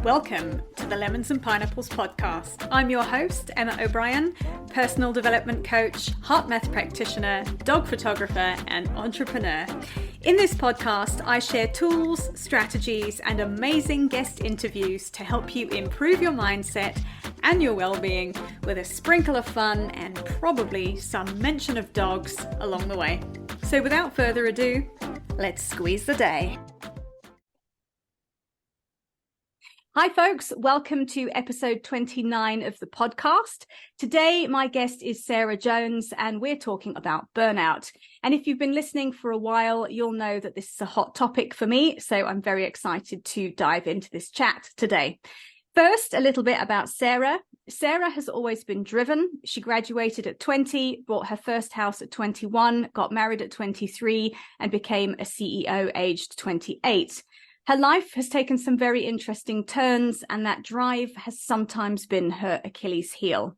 Welcome to the Lemons and Pineapples podcast. I'm your host, Emma O'Brien, personal development coach, heart math practitioner, dog photographer, and entrepreneur. In this podcast, I share tools, strategies, and amazing guest interviews to help you improve your mindset and your well-being with a sprinkle of fun and probably some mention of dogs along the way. So without further ado, let's squeeze the day. Hi folks, welcome to episode 29 of the podcast. Today my guest is Sarah Jones and we're talking about burnout. And if you've been listening for a while, you'll know that this is a hot topic for me, so I'm very excited to dive into this chat today. First, a little bit about Sarah. Sarah has always been driven. She graduated at 20, bought her first house at 21, got married at 23 and became a CEO aged 28. Her life has taken some very interesting turns, and that drive has sometimes been her Achilles heel.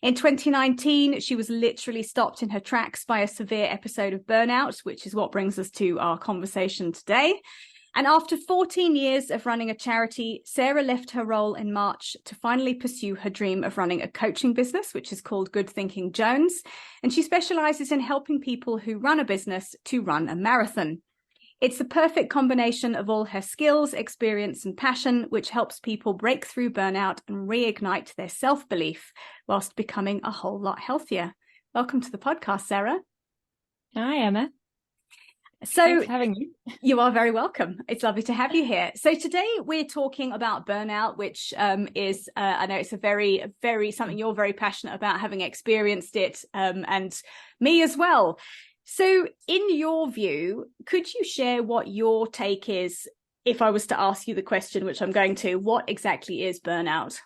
In 2019, she was literally stopped in her tracks by a severe episode of burnout, which is what brings us to our conversation today. And after 14 years of running a charity, Sarah left her role in March to finally pursue her dream of running a coaching business, which is called Good Thinking Jones. And she specializes in helping people who run a business to run a marathon. It's the perfect combination of all her skills, experience, and passion, which helps people break through burnout and reignite their self-belief whilst becoming a whole lot healthier. Welcome to the podcast, Sarah. Hi, Emma. Thanks for having you. You are very welcome. It's lovely to have you here. So today we're talking about burnout, which is, I know it's a very something you're very passionate about, having experienced it, and me as well. So in your view, could you share what your take is if I was to ask you the question, which I'm going to, what exactly is burnout?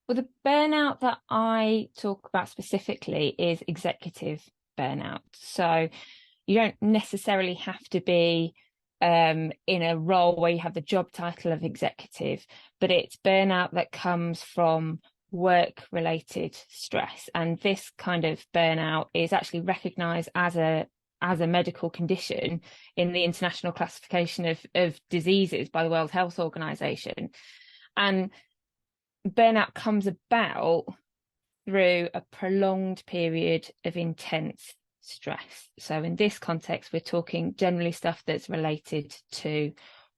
Well, the burnout that I talk about specifically is executive burnout. So you don't necessarily have to be in a role where you have the job title of executive, but it's burnout that comes from work-related stress, and this kind of burnout is actually recognised as a medical condition in the International Classification of Diseases by the World Health Organization. And burnout comes about through a prolonged period of intense stress. So in this context, we're talking generally stuff that's related to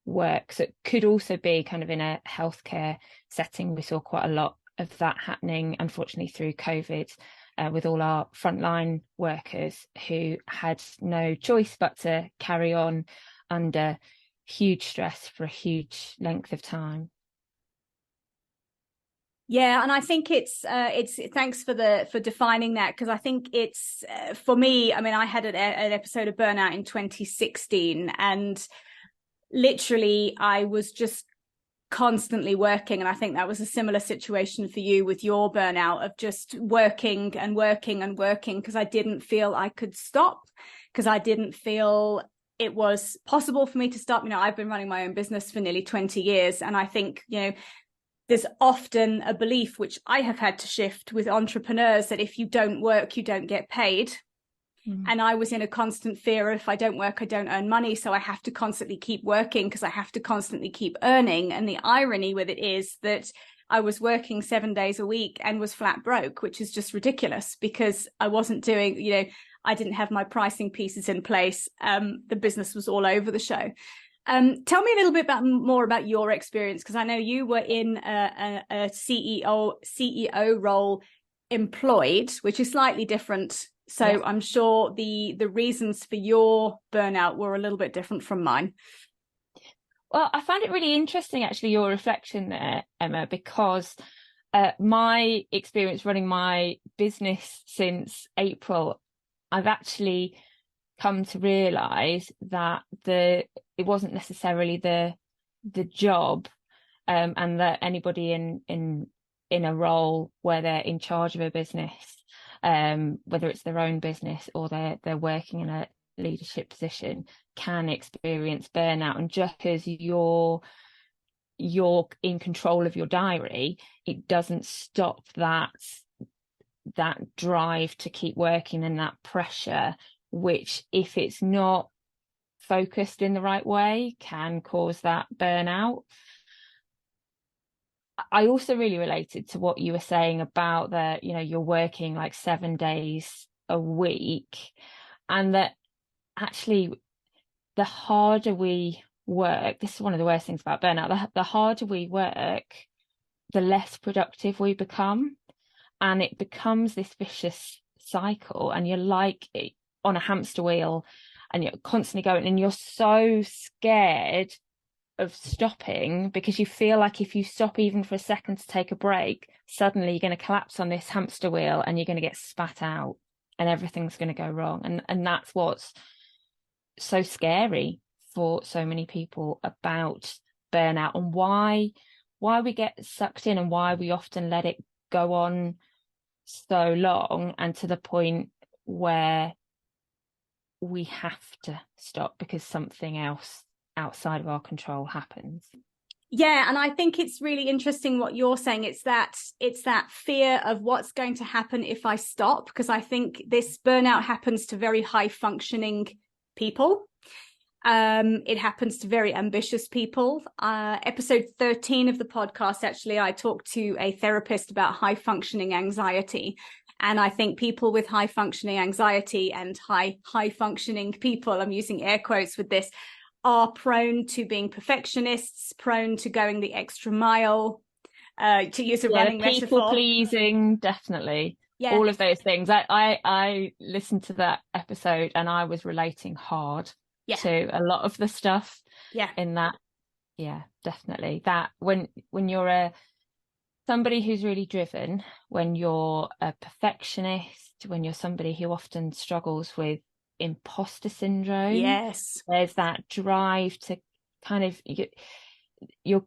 work. So it could also be kind of in a healthcare setting. We saw quite a lot of that happening, unfortunately, through COVID, with all our frontline workers who had no choice but to carry on under huge stress for a huge length of time. Yeah, and I think it's thanks for defining that, because I think it's for me. I mean, I had an episode of burnout in 2016, and literally I was just constantly working, and I think that was a similar situation for you with your burnout of just working and working and working, because I didn't feel I could stop, because I didn't feel it was possible for me to stop. You know, I've been running my own business for nearly 20 years, and I think, you know, there's often a belief, which I have had to shift with entrepreneurs, that if you don't work, you don't get paid. And I was in a constant fear of, if I don't work, I don't earn money. So I have to constantly keep working because I have to constantly keep earning. And the irony with it is that I was working 7 days a week and was flat broke, which is just ridiculous, because I wasn't doing, you know, I didn't have my pricing pieces in place. The business was all over the show. Tell me a little bit more about your experience, because I know you were in a CEO role employed, which is slightly different. So yeah. I'm sure the reasons for your burnout were a little bit different from mine. Well, I found it really interesting, actually, your reflection there, Emma, because my experience running my business since April, I've actually come to realise that it wasn't necessarily the job, and that anybody in a role where they're in charge of a business, whether it's their own business or they're working in a leadership position, can experience burnout. And just because you're in control of your diary, it doesn't stop that drive to keep working and that pressure, which, if it's not focused in the right way, can cause that burnout. I also really related to what you were saying about that, you're working like 7 days a week, and that actually the harder we work, this is one of the worst things about burnout, the harder we work, the less productive we become. And it becomes this vicious cycle, and you're like on a hamster wheel, and you're constantly going, and you're so scared of stopping because you feel like if you stop even for a second to take a break, suddenly you're going to collapse on this hamster wheel and you're going to get spat out and everything's going to go wrong. And that's what's so scary for so many people about burnout, and why we get sucked in, and why we often let it go on so long, and to the point where we have to stop because something else outside of our control happens. Yeah, and I think it's really interesting what you're saying. It's that fear of what's going to happen if I stop, because I think this burnout happens to very high functioning people. It happens to very ambitious people. Episode 13 of the podcast, actually, I talked to a therapist about high functioning anxiety. And I think people with high functioning anxiety and high functioning people, I'm using air quotes with this, are prone to being perfectionists, prone to going the extra mile, to use a running metaphor. People pleasing, definitely. Yeah. All of those things. I listened to that episode and I was relating hard to a lot of the stuff in that. Yeah, definitely. That when you're somebody who's really driven, when you're a perfectionist, when you're somebody who often struggles with imposter syndrome, there's that drive to kind of, you're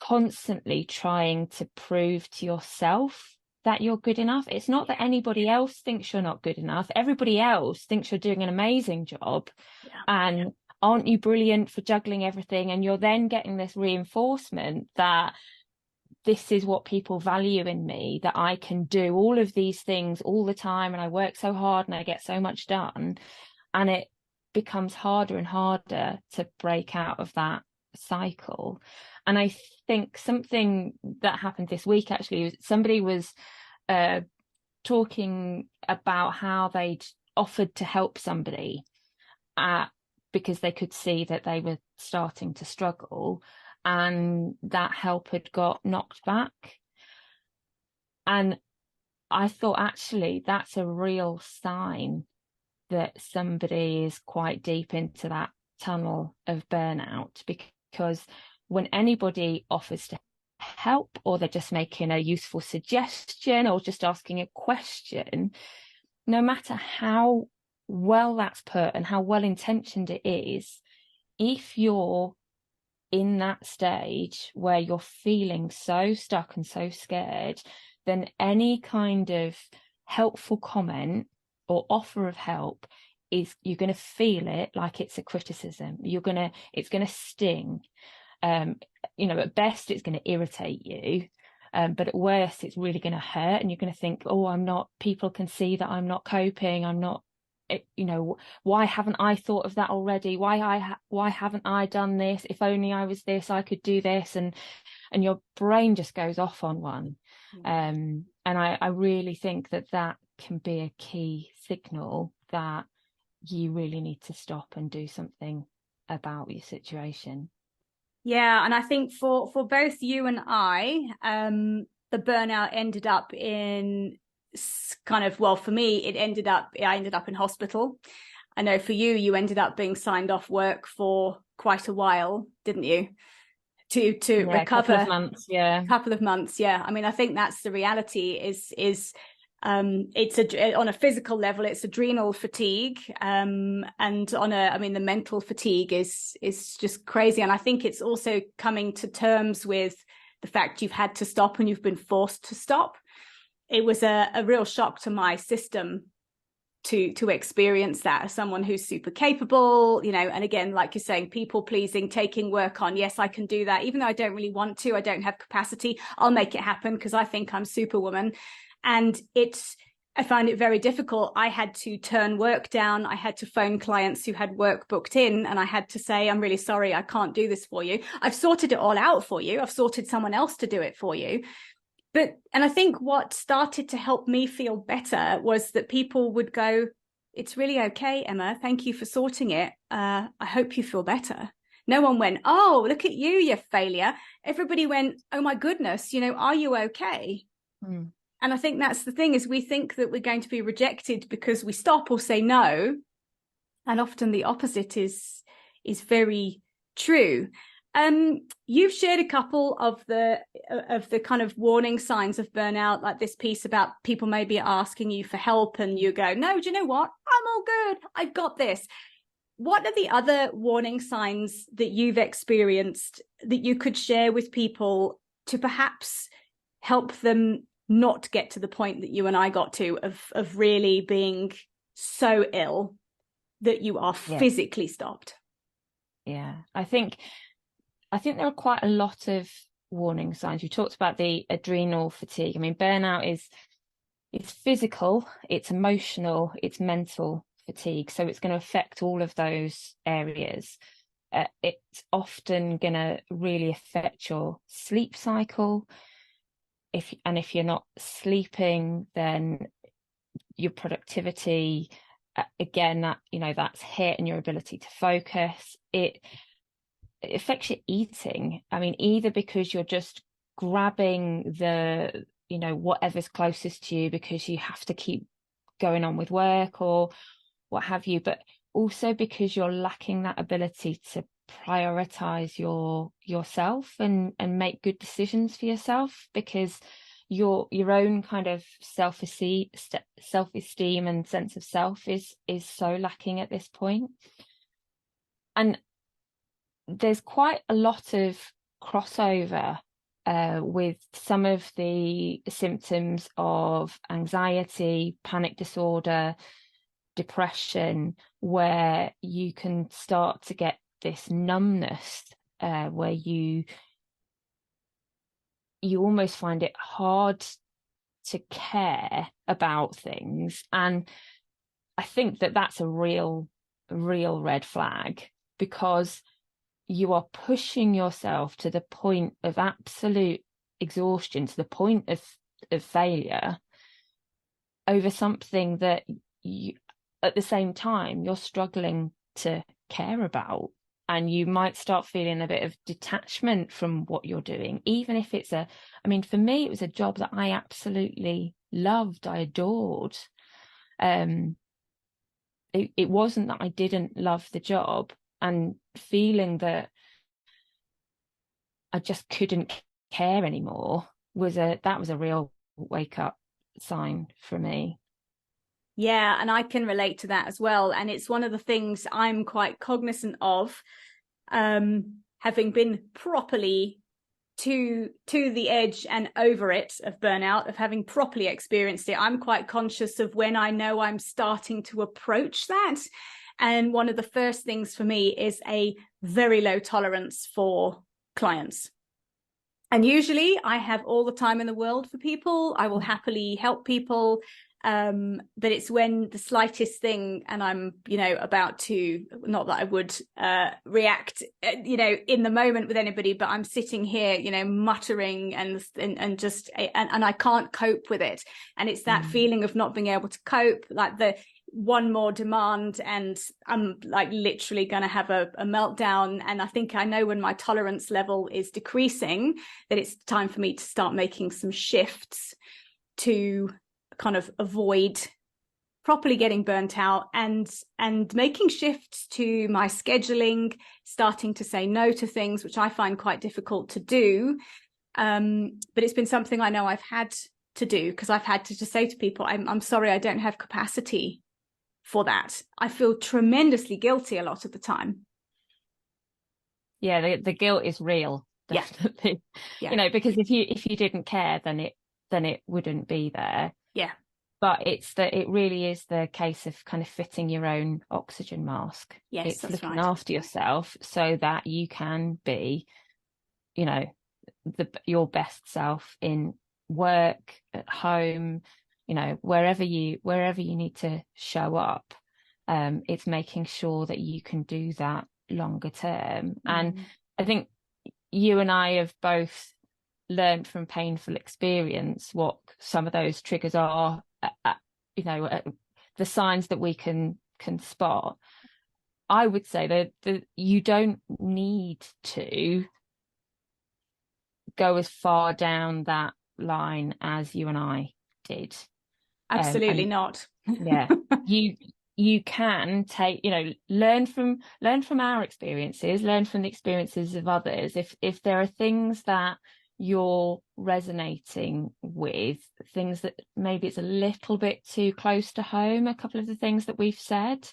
constantly trying to prove to yourself that you're good enough. It's not that anybody else thinks you're not good enough. Everybody else thinks you're doing an amazing job. And aren't you brilliant for juggling everything? And you're then getting this reinforcement that this is what people value in me, that I can do all of these things all the time, and I work so hard and I get so much done. And it becomes harder and harder to break out of that cycle. And I think something that happened this week, actually, somebody was talking about how they'd offered to help somebody because they could see that they were starting to struggle, and that help had got knocked back. And I thought, actually, that's a real sign that somebody is quite deep into that tunnel of burnout, because when anybody offers to help, or they're just making a useful suggestion or just asking a question, no matter how well that's put and how well intentioned it is, if you're in that stage where you're feeling so stuck and so scared, then any kind of helpful comment or offer of help you're going to feel it like it's a criticism. It's going to sting. At best it's going to irritate you, but at worst it's really going to hurt, and you're going to think, people can see that I'm not coping, I'm not, why haven't I thought of that already? Why haven't I done this? If only I was this, I could do this. And your brain just goes off on one. And I really think that can be a key signal that you really need to stop and do something about your situation. Yeah, and I think for both you and I, the burnout ended up in kind of, well, for me, I ended up in hospital. I know for you ended up being signed off work for quite a while, didn't you? To recover. A couple of months, yeah. I mean, I think that's the reality is it's on a physical level, it's adrenal fatigue, and the mental fatigue is just crazy. And I think it's also coming to terms with the fact you've had to stop and you've been forced to stop. It was a real shock to my system to experience that as someone who's super capable, and again, like you're saying, people pleasing, taking work on. Yes, I can do that. Even though I don't really want to, I don't have capacity, I'll make it happen because I think I'm Superwoman. And I find it very difficult. I had to turn work down. I had to phone clients who had work booked in, and I had to say, I'm really sorry, I can't do this for you. I've sorted it all out for you. I've sorted someone else to do it for you. And I think what started to help me feel better was that people would go, it's really okay, Emma. Thank you for sorting it. I hope you feel better. No one went, oh, look at you, you failure. Everybody went, oh my goodness, are you okay? Mm. And I think that's the thing, is we think that we're going to be rejected because we stop or say no. And often the opposite is very true. You've shared a couple of the kind of warning signs of burnout, like this piece about people maybe asking you for help and you go, no, do you know what? I'm all good. I've got this. What are the other warning signs that you've experienced that you could share with people to perhaps help them not get to the point that you and I got to, of really being so ill that you are physically stopped? Yeah, I think there are quite a lot of warning signs. You talked about the adrenal fatigue. I mean, burnout it's physical, it's emotional, it's mental fatigue. So it's going to affect all of those areas. It's often going to really affect your sleep cycle. If you're not sleeping, then your productivity, again, that's hitting your ability to focus. It affects your eating. I mean, either because you're just grabbing the whatever's closest to you because you have to keep going on with work or what have you, but also because you're lacking that ability to prioritize yourself and make good decisions for yourself, because your own kind of self-esteem and sense of self is so lacking at this point. And there's quite a lot of crossover with some of the symptoms of anxiety, panic disorder, depression, where you can start to get this numbness, where you almost find it hard to care about things. And I think that that's a real red flag, because you are pushing yourself to the point of absolute exhaustion, to the point of failure, over something that you, at the same time, you're struggling to care about. And you might start feeling a bit of detachment from what you're doing, even if it's I mean, for me, it was a job that I absolutely loved, I adored. It wasn't that I didn't love the job, and feeling that I just couldn't care anymore was a real wake up sign for me. Yeah, and I can relate to that as well. And it's one of the things I'm quite cognizant of, having been properly to the edge and over it of burnout, of having properly experienced it. I'm quite conscious of when I know I'm starting to approach that. And one of the first things for me is a very low tolerance for clients. And usually I have all the time in the world for people. I will happily help people. But it's when the slightest thing, and I'm, about to, not that I would react, in the moment with anybody, but I'm sitting here, muttering and just, and I can't cope with it. And it's that feeling of not being able to cope, like the one more demand, and I'm like literally going to have a meltdown. And I think I know when my tolerance level is decreasing, that it's time for me to start making some shifts to kind of avoid properly getting burnt out, and making shifts to my scheduling, starting to say no to things, which I find quite difficult to do. But it's been something I know I've had to do, because I've had to just say to people, I'm sorry, I don't have capacity for that. I feel tremendously guilty a lot of the time. Yeah, the guilt is real, definitely. Yeah. Because if you didn't care, then it wouldn't be there. Yeah. But it really is the case of kind of fitting your own oxygen mask. Yes, it's that's looking right. after yourself so that you can be, your best self in work, at home, wherever you need to show up, it's making sure that you can do that longer term. And I think you and I have both learned from painful experience what some of those triggers are, the signs that we can spot. I would say that you don't need to go as far down that line as you and I did. Absolutely not. Yeah. You can take, learn from our experiences, learn from the experiences of others. If there are things that you're resonating with, things that maybe it's a little bit too close to home, a couple of the things that we've said,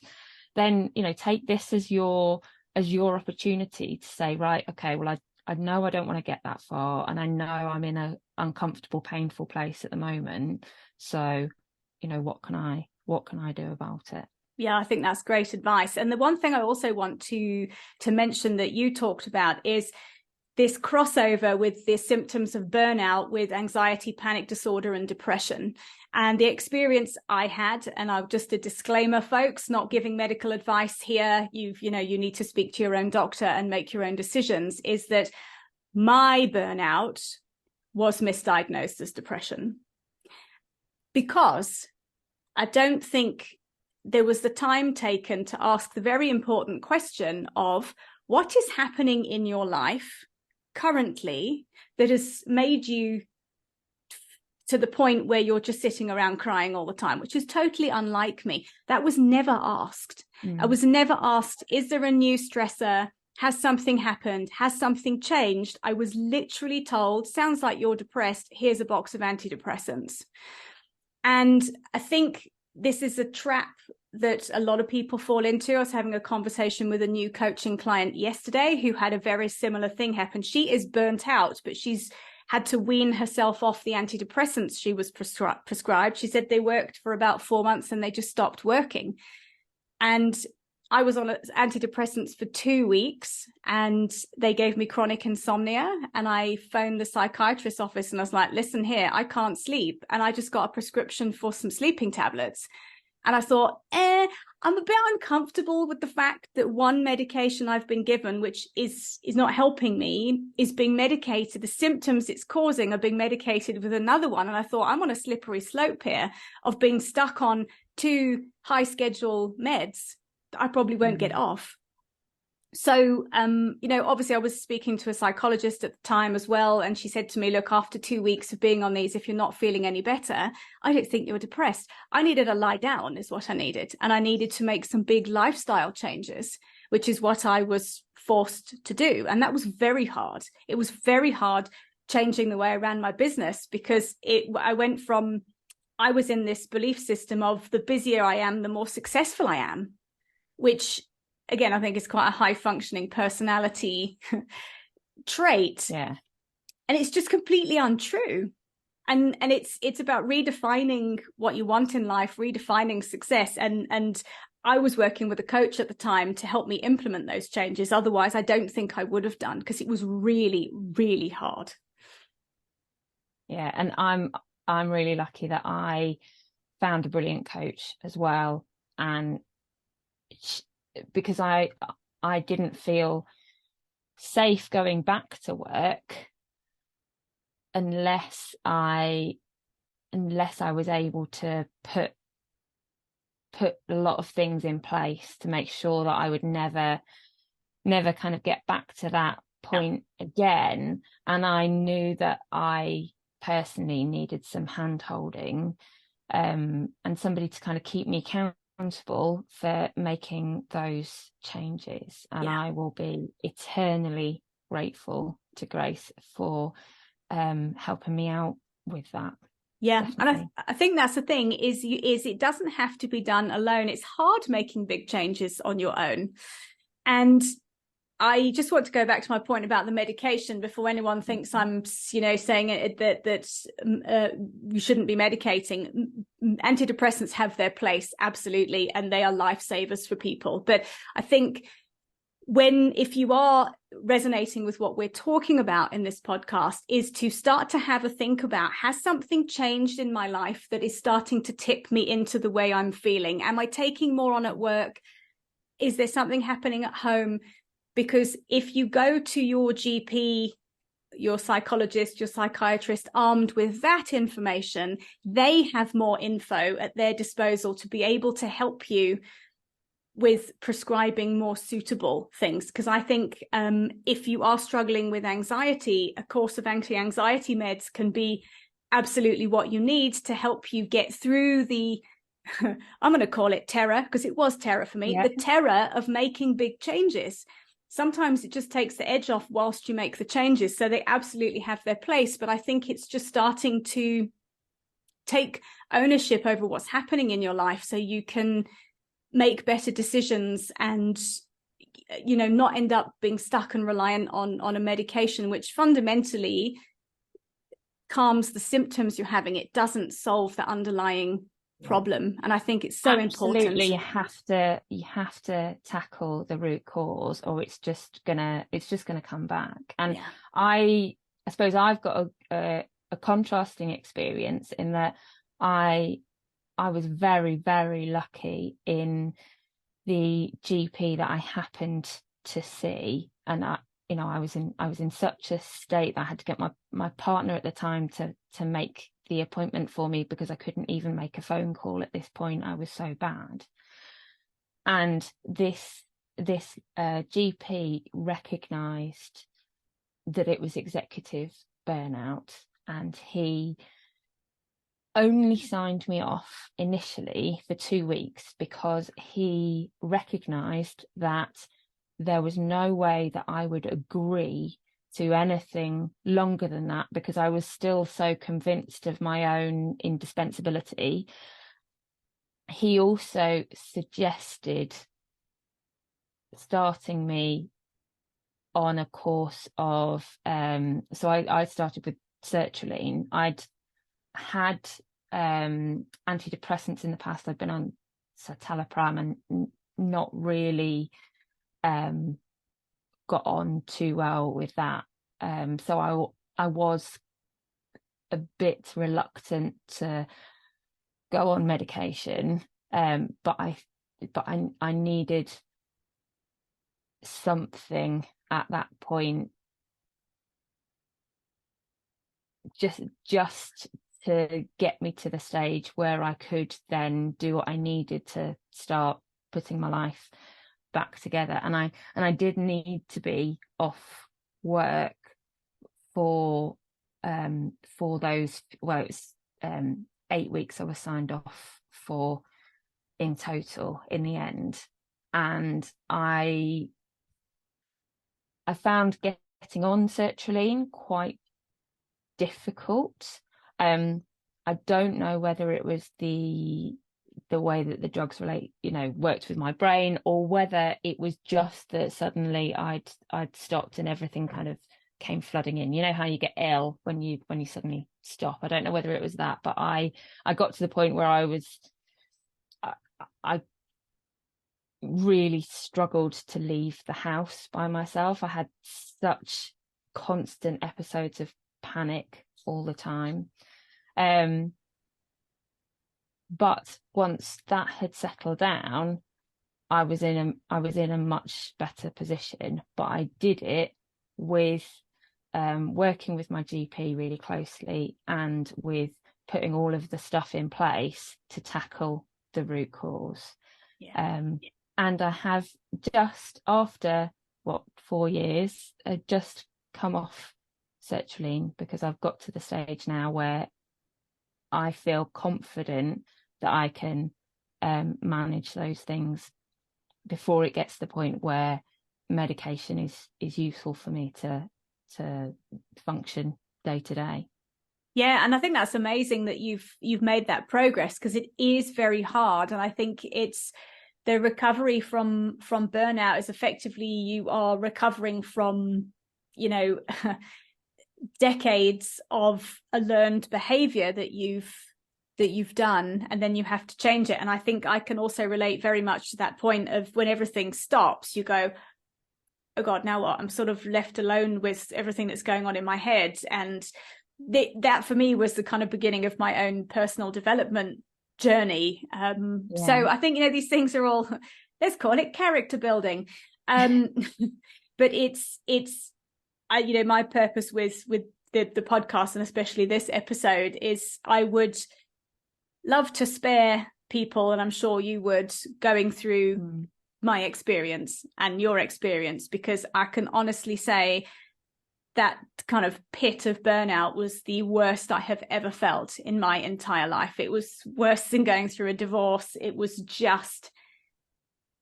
then, take this as your opportunity to say, right, okay, well, I know I don't want to get that far, and I know I'm in an uncomfortable, painful place at the moment. So, what can I do about it? Yeah, I think that's great advice. And the one thing I also want to mention that you talked about is this crossover with the symptoms of burnout with anxiety, panic disorder, and depression. And the experience I had, and I'll just a disclaimer, folks, not giving medical advice here. You need to speak to your own doctor and make your own decisions, is that my burnout was misdiagnosed as depression, because I don't think there was the time taken to ask the very important question of what is happening in your life currently that has made you to the point where you're just sitting around crying all the time, which is totally unlike me. That was never asked. I was never asked, is there a new stressor? Has something happened? Has something changed? I was literally told, sounds like you're depressed. Here's a box of antidepressants. And I think this is a trap that a lot of people fall into. I was having a conversation with a new coaching client yesterday who had a very similar thing happen. She is burnt out, but she's had to wean herself off the antidepressants she was prescribed. She said they worked for about 4 months and they just stopped working. And I was on antidepressants for 2 weeks and they gave me chronic insomnia. And I phoned the psychiatrist's office and I was like, listen here, I can't sleep. And I just got a prescription for some sleeping tablets. And I thought, I'm a bit uncomfortable with the fact that one medication I've been given, which is not helping me, is being medicated. The symptoms it's causing are being medicated with another one. And I thought, I'm on a slippery slope here of being stuck on 2 high schedule meds that I probably won't get off. So, obviously I was speaking to a psychologist at the time as well. And she said to me, look, after 2 weeks of being on these, if you're not feeling any better, I don't think you're depressed. I needed to lie down is what I needed. And I needed to make some big lifestyle changes, which is what I was forced to do. And that was very hard. It was very hard changing the way I ran my business, because I was in this belief system of the busier I am, the more successful I am, which again, I think it's quite a high functioning personality trait. Yeah. And it's just completely untrue. And it's about redefining what you want in life, redefining success. And I was working with a coach at the time to help me implement those changes. Otherwise, I don't think I would have done, because it was really, really hard. Yeah. And I'm really lucky that I found a brilliant coach as well. And because I didn't feel safe going back to work unless I was able to put a lot of things in place to make sure that I would never kind of get back to that point again. And I knew that I personally needed some hand holding, and somebody to kind of keep me accountable for making those changes. And I will be eternally grateful to Grace for helping me out with that. Yeah. Definitely. And I think that's the thing is it doesn't have to be done alone. It's hard making big changes on your own. And I just want to go back to my point about the medication before anyone thinks I'm, saying that you shouldn't be medicating. Antidepressants have their place, absolutely, and they are lifesavers for people. But I think if you are resonating with what we're talking about in this podcast, is to start to have a think about, has something changed in my life that is starting to tip me into the way I'm feeling? Am I taking more on at work? Is there something happening at home? Because if you go to your GP, your psychologist, your psychiatrist, armed with that information, they have more info at their disposal to be able to help you with prescribing more suitable things. Because I think if you are struggling with anxiety, a course of anti-anxiety meds can be absolutely what you need to help you get through the I'm going to call it terror, because it was terror for me, the terror of making big changes. Sometimes it just takes the edge off whilst you make the changes. So they absolutely have their place. But I think it's just starting to take ownership over what's happening in your life so you can make better decisions and, you know, not end up being stuck and reliant on a medication, which fundamentally calms the symptoms you're having. It doesn't solve the underlying problem. And I think it's so important. Absolutely, you have to tackle the root cause, or it's just gonna come back. And I suppose I've got a contrasting experience in that I was very, very lucky in the GP that I happened to see, and I was in such a state that I had to get my partner at the time to make the appointment for me, because I couldn't even make a phone call at this point. I was so bad. And this GP recognized that it was executive burnout, and he only signed me off initially for 2 weeks because he recognized that there was no way that I would agree to anything longer than that, because I was still so convinced of my own indispensability. He also suggested starting me on a course of so I started with sertraline. I'd had antidepressants in the past. I'd been on citalopram and not really got on too well with that. So I was a bit reluctant to go on medication, but I needed something at that point, just to get me to the stage where I could then do what I needed to start putting my life back together. And I did need to be off work for those, well, it was 8 weeks I was signed off for in total in the end. And I found getting on sertraline quite difficult. I don't know whether it was the way that the drugs worked with my brain, or whether it was just that suddenly I'd stopped and everything kind of came flooding in. You know how you get ill when you suddenly stop. I don't know whether it was that, but I got to the point where I really struggled to leave the house by myself. I had such constant episodes of panic all the time. But once that had settled down, I was in a much better position. But I did it with working with my GP really closely, and with putting all of the stuff in place to tackle the root cause. And I have, just after 4 years, just come off sertraline, because I've got to the stage now where I feel confident that I can manage those things before it gets to the point where medication is useful for me to function day to day. Yeah, and I think that's amazing that you've made that progress, because it is very hard. And I think it's the recovery from burnout is effectively you are recovering from, decades of a learned behavior that you've done, and then you have to change it. And I think I can also relate very much to that point of when everything stops, you go, oh God, now what? I'm sort of left alone with everything that's going on in my head. And that for me was the kind of beginning of my own personal development journey. So I think, these things are all, let's call it character building. But it's my purpose with the podcast, and especially this episode, is I would love to spare people, and I'm sure you would, going through my experience and your experience, because I can honestly say that kind of pit of burnout was the worst I have ever felt in my entire life. It was worse than going through a divorce. It was just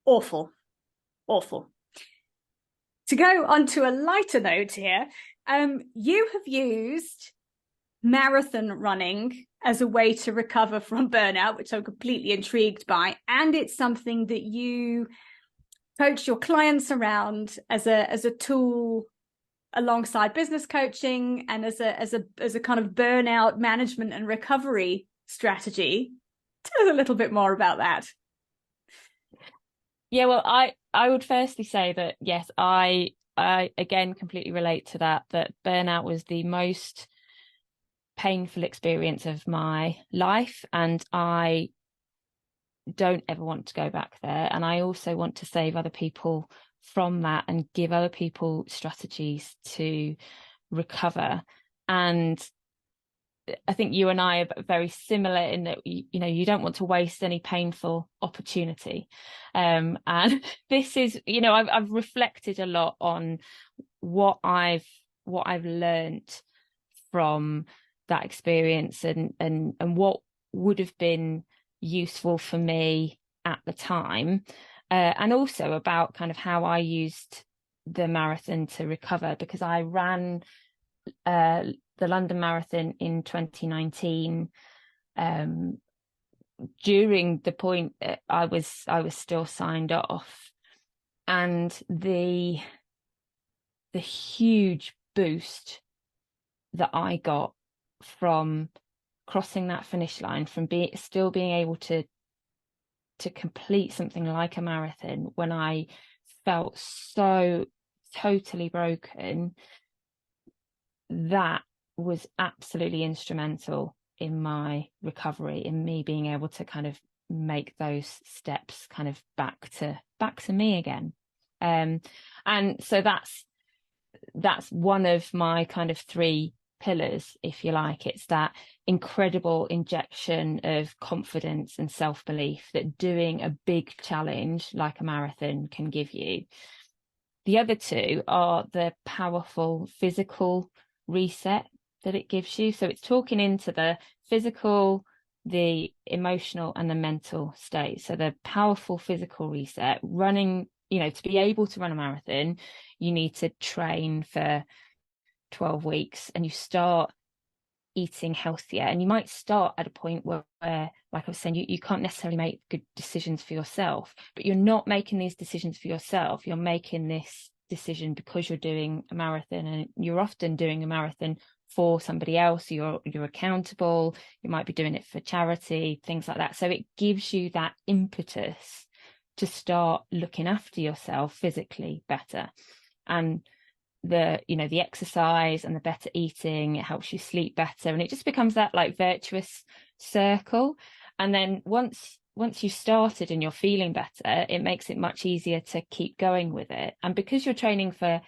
awful. To go on to a lighter note here, you have used marathon running as a way to recover from burnout, which I'm completely intrigued by. And it's something that you coach your clients around as a tool alongside business coaching, and as a kind of burnout management and recovery strategy. Tell us a little bit more about that. Yeah, well, I would firstly say that, yes, I again completely relate to that burnout was the most painful experience of my life, and I don't ever want to go back there. And I also want to save other people from that and give other people strategies to recover. And I think you and I are very similar in that, you don't want to waste any painful opportunity. And this is, I've reflected a lot on what I've learned from that experience, and what would have been useful for me at the time, and also about kind of how I used the marathon to recover, because I ran the London Marathon in 2019, during the point that I was still signed off, and the huge boost that I got from crossing that finish line, from still being able to complete something like a marathon when I felt so totally broken, that was absolutely instrumental in my recovery, in me being able to kind of make those steps kind of back to me again. And so that's one of my kind of 3 pillars, if you like. It's that incredible injection of confidence and self-belief that doing a big challenge like a marathon can give you. The other 2 are the powerful physical reset that it gives you. So it's talking into the physical, the emotional, and the mental state. So the powerful physical reset, running, to be able to run a marathon, you need to train for 12 weeks, and you start eating healthier. And you might start at a point where like I was saying, you can't necessarily make good decisions for yourself, but you're not making these decisions for yourself. You're making this decision because you're doing a marathon, and you're often doing a marathon for somebody else. You're accountable. You might be doing it for charity, things like that. So it gives you that impetus to start looking after yourself physically better. And the exercise and the better eating, it helps you sleep better, and it just becomes that like virtuous circle. And then once you've started and you're feeling better, it makes it much easier to keep going with it. And because you're training for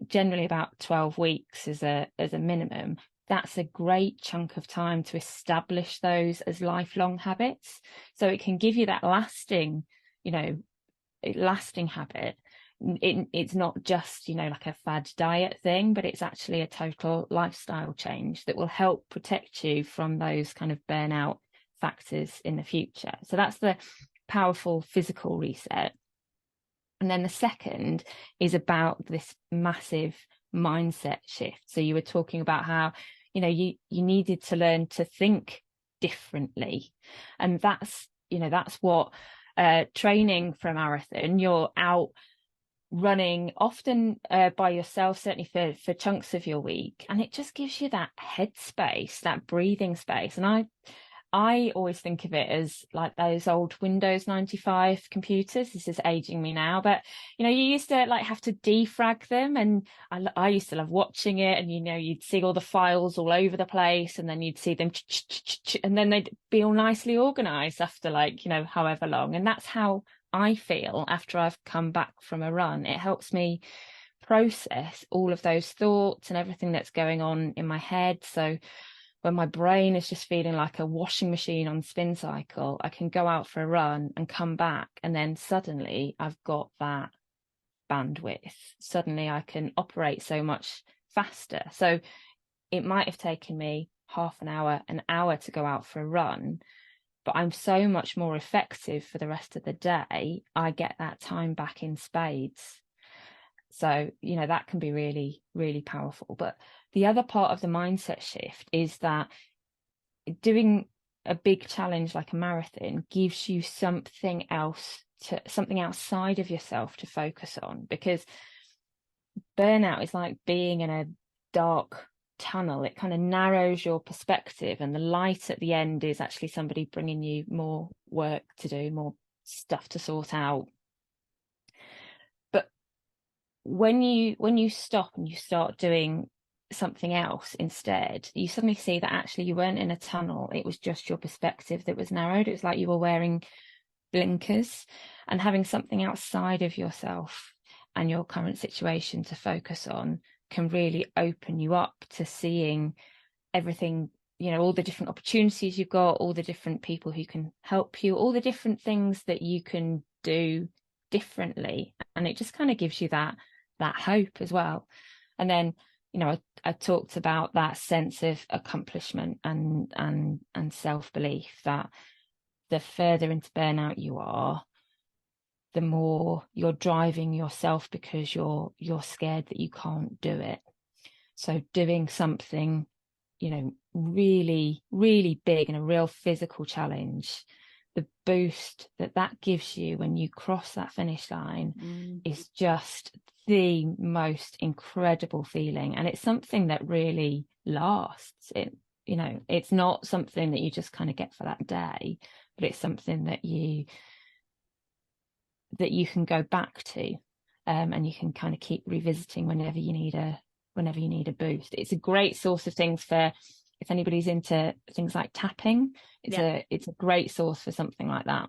generally about 12 weeks as a minimum, that's a great chunk of time to establish those as lifelong habits. So it can give you that lasting habit. It's not just like a fad diet thing, but it's actually a total lifestyle change that will help protect you from those kind of burnout factors in the future. So that's the powerful physical reset. And then the second is about this massive mindset shift. So you were talking about how you needed to learn to think differently, and that's what training for a marathon, you're out running often by yourself, certainly for chunks of your week, and it just gives you that headspace, that breathing space. And I always think of it as like those old Windows 95 computers. This is aging me now, but you used to like have to defrag them, and I used to love watching it. And you'd see all the files all over the place, and then you'd see them, and then they'd be all nicely organized after like however long. And that's how I feel after I've come back from a run. It helps me process all of those thoughts and everything that's going on in my head. So when my brain is just feeling like a washing machine on spin cycle, I can go out for a run and come back, and then suddenly I've got that bandwidth. Suddenly I can operate so much faster. So it might have taken me half an hour to go out for a run, but I'm so much more effective for the rest of the day. I get that time back in spades. So, that can be really, really powerful. But the other part of the mindset shift is that doing a big challenge like a marathon gives you something outside of yourself to focus on, because burnout is like being in a dark tunnel. It kind of narrows your perspective, and the light at the end is actually somebody bringing you more work to do, more stuff to sort out. But when you stop and you start doing something else instead, you suddenly see that actually you weren't in a tunnel. It was just your perspective that was narrowed. It was like you were wearing blinkers, and having something outside of yourself and your current situation to focus on can really open you up to seeing everything, all the different opportunities you've got, all the different people who can help you, all the different things that you can do differently. And it just kind of gives you that hope as well. And then I talked about that sense of accomplishment and self-belief, that the further into burnout you are, the more you're driving yourself because you're scared that you can't do it. So doing something really, really big and a real physical challenge, the boost that gives you when you cross that finish line is just the most incredible feeling. And it's something that really lasts. It's not something that you just kind of get for that day, but it's something that you can go back to, and you can kind of keep revisiting whenever you need a boost. It's a great source of things for, if anybody's into things like tapping, it's a great source for something like that.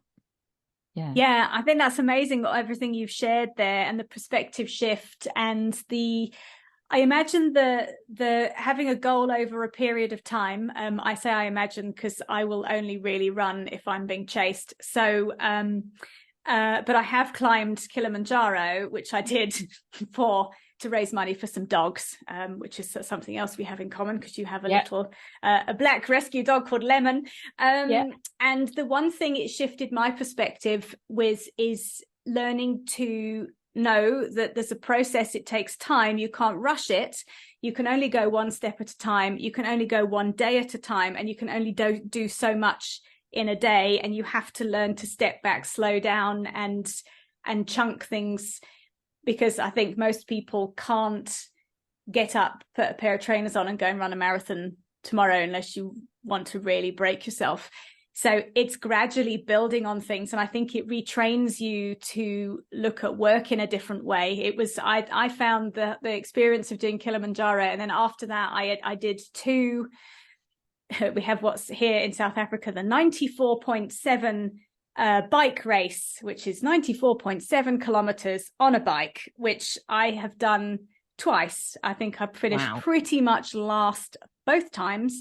Yeah, I think that's amazing, everything you've shared there, and the perspective shift, and I imagine the having a goal over a period of time. I say I imagine because I will only really run if I'm being chased. So but I have climbed Kilimanjaro, which I did to raise money for some dogs, which is something else we have in common, because you have a little a black rescue dog called Lemon. And the one thing it shifted my perspective with is learning to know that there's a process. It takes time. You can't rush it. You can only go one step at a time. You can only go one day at a time, and you can only do so much in a day. And you have to learn to step back, slow down, and chunk things, because I think most people can't get up, put a pair of trainers on and go and run a marathon tomorrow unless you want to really break yourself. So it's gradually building on things. And I think it retrains you to look at work in a different way. I found the experience of doing Kilimanjaro. And then after that, I did two, we have what's here in South Africa, the 94.7 bike race, which is 94.7 kilometers on a bike, which I have done twice. I think I finished pretty much last both times.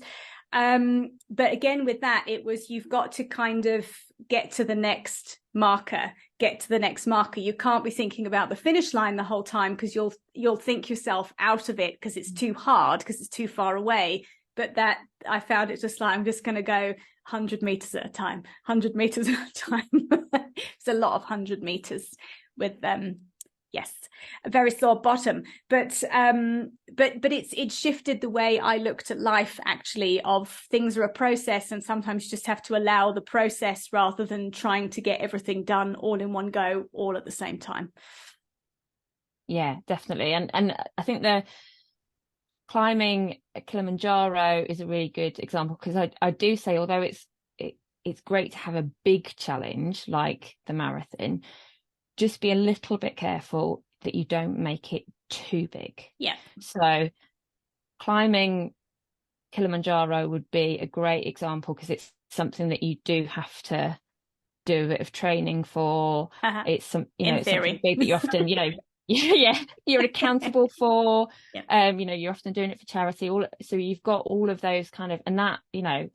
But again, with that, it was, you've got to kind of get to the next marker. You can't be thinking about the finish line the whole time, because you'll think yourself out of it because it's too hard, because it's too far away. But that, I found it just like, I'm just going to go 100 meters at a time, 100 meters at a time. It's a lot of 100 meters with yes, a very sore bottom. But it shifted the way I looked at life, actually, of things are a process, and sometimes you just have to allow the process rather than trying to get everything done all in one go, all at the same time. Yeah, definitely. And I think the climbing Kilimanjaro is a really good example, because I do say, although it's it's great to have a big challenge like the marathon. Just be a little bit careful that you don't make it too big. Yeah. So climbing Kilimanjaro would be a great example, because it's something that you do have to do a bit of training for. It's In it's something theory. big that you often, yeah, you're accountable for. Yeah. You're often doing it for charity. So you've got all of those kind of, and that,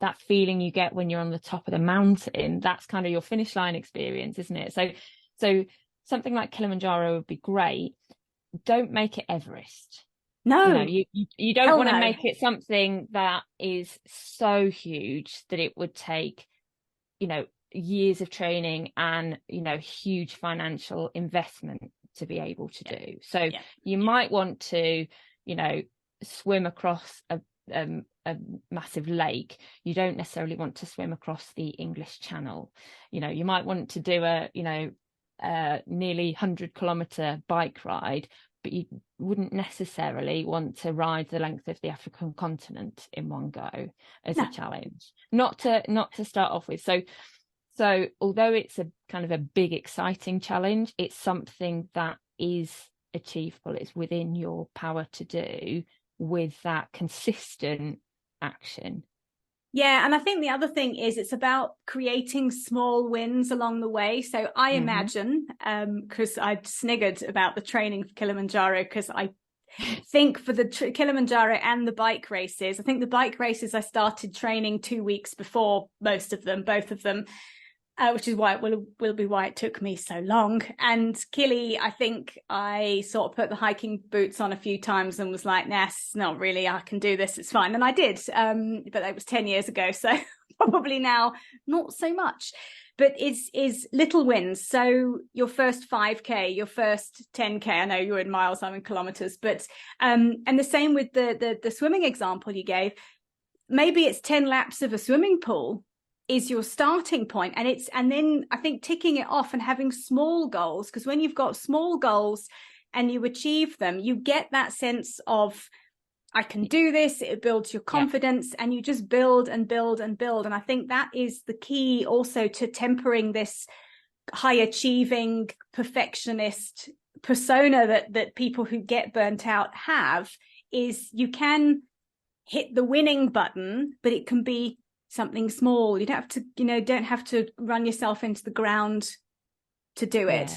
that feeling you get when you're on the top of the mountain, that's kind of your finish line experience, isn't it? So something like Kilimanjaro would be great. Don't make it Everest. No. You don't want to make it something that is so huge that it would take, years of training and, huge financial investment to be able to do. So you might want to, swim across a massive lake. You don't necessarily want to swim across the English Channel. You might want to do a nearly 100-kilometer bike ride, but you wouldn't necessarily want to ride the length of the African continent in one go as a challenge. Not to start off with. So although it's a kind of a big, exciting challenge, it's something that is achievable. It's within your power to do with that consistent action. Yeah, and I think the other thing is it's about creating small wins along the way. So I imagine, because I sniggered about the training for Kilimanjaro, because I think for the Kilimanjaro and the bike races, I think the bike races I started training 2 weeks before both of them, which is why it will be why it took me so long. And Kili, I think I sort of put the hiking boots on a few times and was like, nah, it's not really, I can do this, it's fine. And I did, but that was 10 years ago. So probably now not so much, but it's little wins. So your first 5K, your first 10K, I know you're in miles, I'm in kilometers, but, and the same with the swimming example you gave. Maybe it's 10 laps of a swimming pool is your starting point, and then I think ticking it off and having small goals, because when you've got small goals and you achieve them, you get that sense of I can do this. It builds your confidence, and you just build and build and build. And I think that is the key also to tempering this high achieving perfectionist persona that people who get burnt out have. Is you can hit the winning button, but it can be something small. You don't have to run yourself into the ground to do it.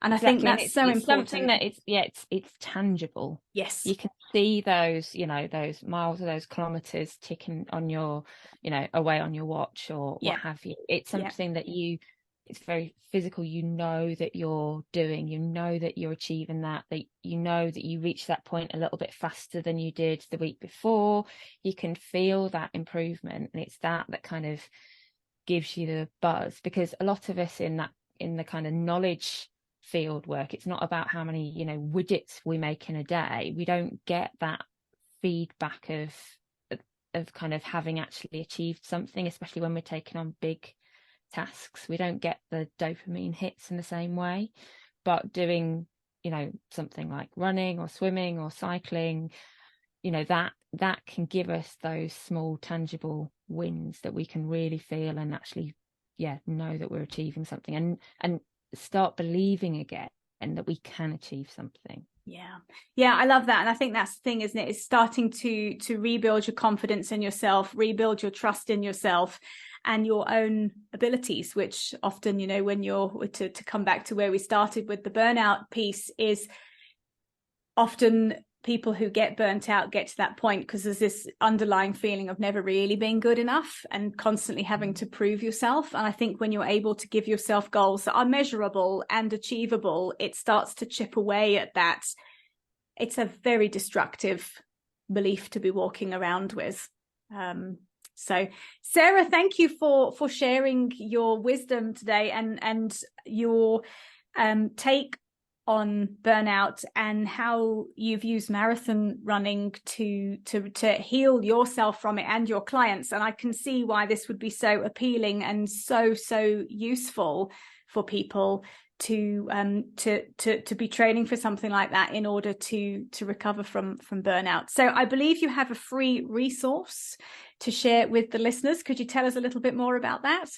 And exactly. I think that's so important. Something that it's tangible. Yes. You can see those, those miles or those kilometers ticking on your, away on your watch or what have you. It's something that it's very physical. That you're doing, that you're achieving that you reach that point a little bit faster than you did the week before. You can feel that improvement, and it's that kind of gives you the buzz, because a lot of us in the kind of knowledge field work, it's not about how many widgets we make in a day. We don't get that feedback of kind of having actually achieved something, especially when we're taking on big tasks. We don't get the dopamine hits in the same way. But doing something like running or swimming or cycling, that can give us those small tangible wins that we can really feel and actually know that we're achieving something, and start believing again and that we can achieve something. Yeah, I love that. And I think that's the thing, isn't it? It's starting to rebuild your confidence in yourself, rebuild your trust in yourself and your own abilities, which often, when you're to come back to where we started with the burnout piece, is often people who get burnt out get to that point because there's this underlying feeling of never really being good enough and constantly having to prove yourself. And I think when you're able to give yourself goals that are measurable and achievable, it starts to chip away at that. It's a very destructive belief to be walking around with. So Sarah, thank you for sharing your wisdom today and your take on burnout and how you've used marathon running to heal yourself from it and your clients. And I can see why this would be so appealing and so useful for people to be training for something like that in order to recover from burnout. So I believe you have a free resource to share with the listeners. Could you tell us a little bit more about that?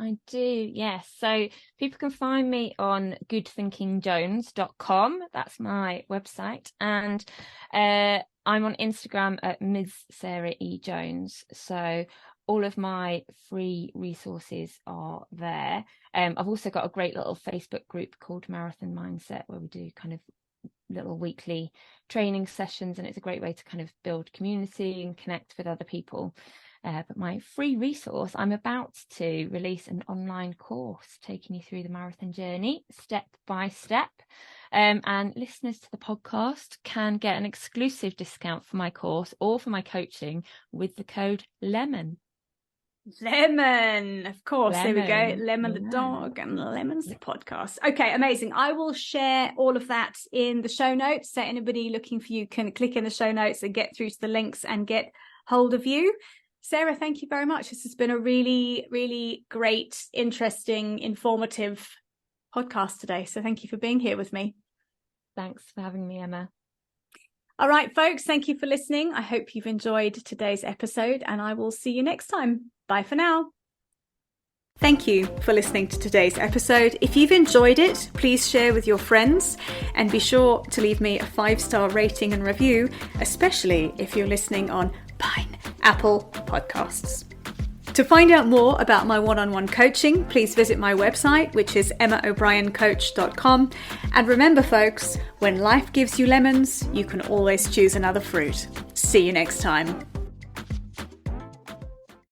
I do, yes. So people can find me on goodthinkingjones.com. That's my website. And I'm on Instagram at Ms. Sarah E. Jones. So all of my free resources are there. I've also got a great little Facebook group called Marathon Mindset, where we do kind of little weekly training sessions, and it's a great way to kind of build community and connect with other people. But my free resource, I'm about to release an online course taking you through the marathon journey step by step. And listeners to the podcast can get an exclusive discount for my course or for my coaching with the code LEMON. Lemon, of course. Lemon. There we go. Lemon the dog and Lemon's the podcast. Okay, amazing. I will share all of that in the show notes, so anybody looking for you can click in the show notes and get through to the links and get hold of you. Sarah, thank you very much. This has been a really, really great, interesting, informative podcast today. So thank you for being here with me. Thanks for having me, Emma. All right, folks, thank you for listening. I hope you've enjoyed today's episode, and I will see you next time. Bye for now. Thank you for listening to today's episode. If you've enjoyed it, please share with your friends and be sure to leave me a 5-star rating and review, especially if you're listening on Apple Podcasts. To find out more about my one-on-one coaching, please visit my website, which is emmaobriencoach.com. And remember, folks, when life gives you lemons, you can always choose another fruit. See you next time.